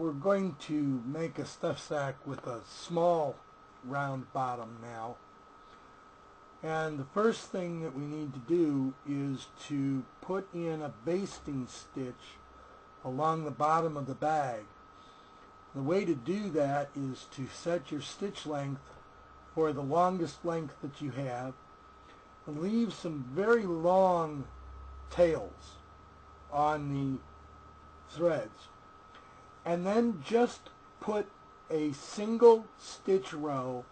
We're going to make a stuff sack with a small round bottom now. And the first thing that we need to do is to put in a basting stitch along the bottom of the bag. The way to do that is to set your stitch length for the longest length that you have and leave some very long tails on the threads. And then just put a single stitch row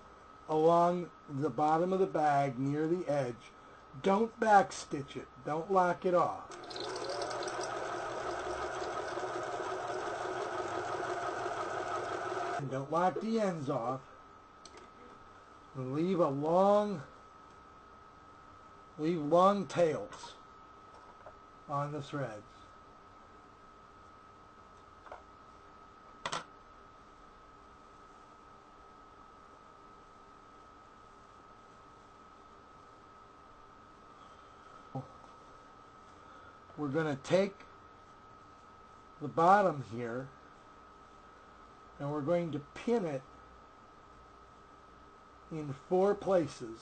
along the bottom of the bag near the edge. Don't back stitch it. Don't lock it off. And don't lock the ends off. And leave long tails on the threads. We're going to take the bottom here and we're going to pin it in 4 places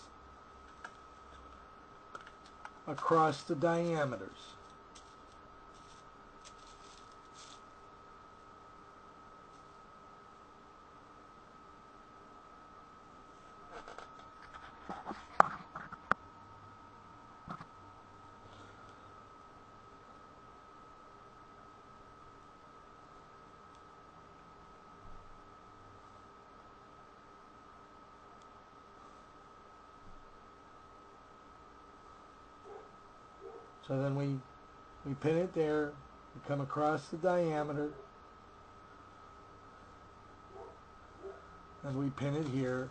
across the diameters. So then we pin it there, we come across the diameter, and we pin it here.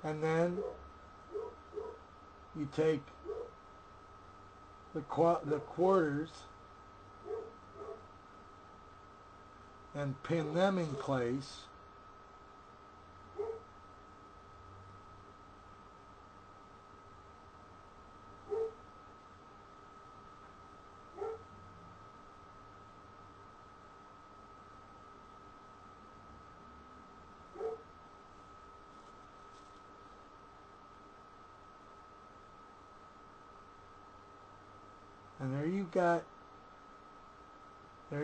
And then you take the quarters and pin them in place. And there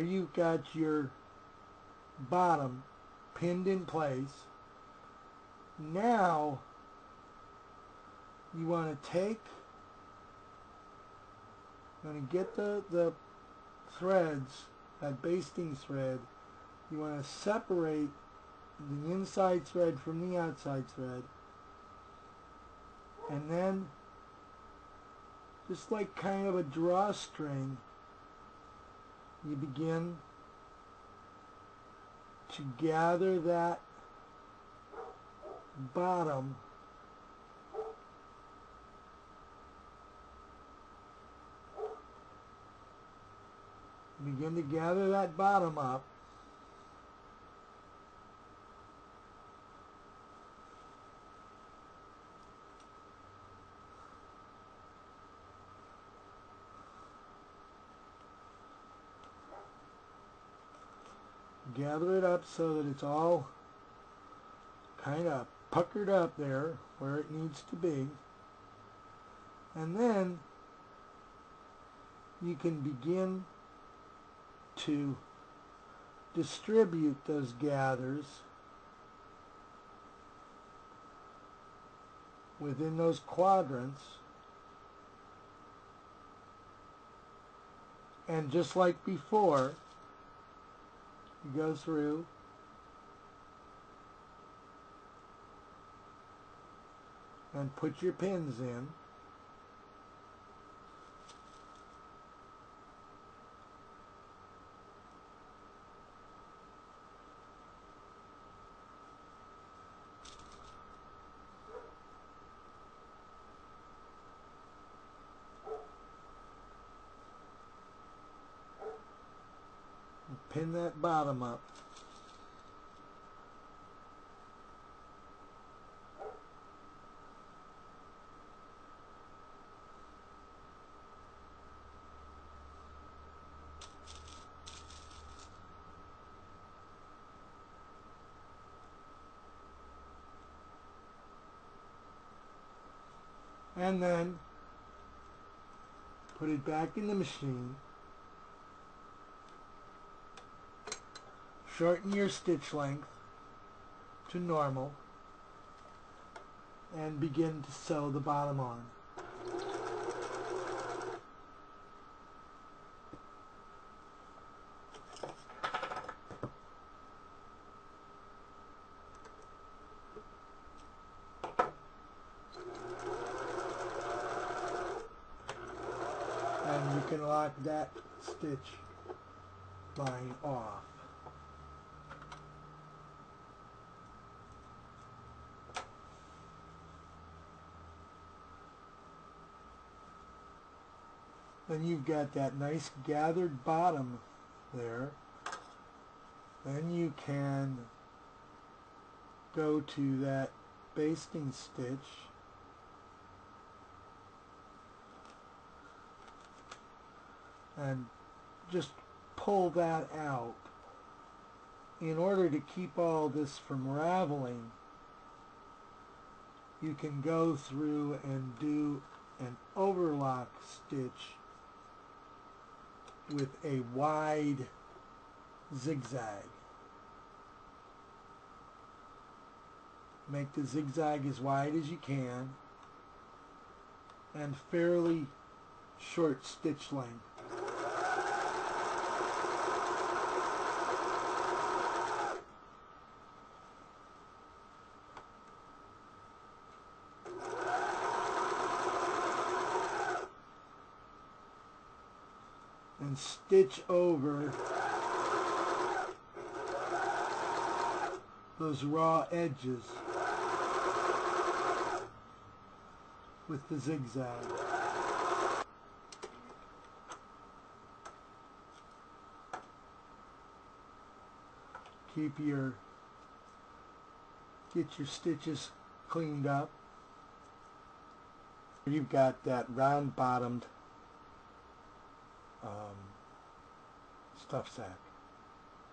you've got your bottom pinned in place. Now you want to get the threads, that basting thread, you want to separate the inside thread from the outside thread, and then just like kind of a drawstring, you begin to gather that bottom up. Gather it up so that it's all kind of puckered up there where it needs to be. And then you can begin to distribute those gathers within those quadrants. And just like before, you go through and put your pins in. Pin that bottom up. and then put it back in the machine. Shorten your stitch length to normal and begin to sew the bottom on. And you can lock that stitch line off. Then you've got that nice gathered bottom there. Then you can go to that basting stitch and just pull that out. In order to keep all this from raveling, you can go through and do an overlock stitch with a wide zigzag. Make the zigzag as wide as you can and fairly short stitch length. And stitch over those raw edges with the zigzag. Get your stitches cleaned up. You've got that round bottomed stuff sack.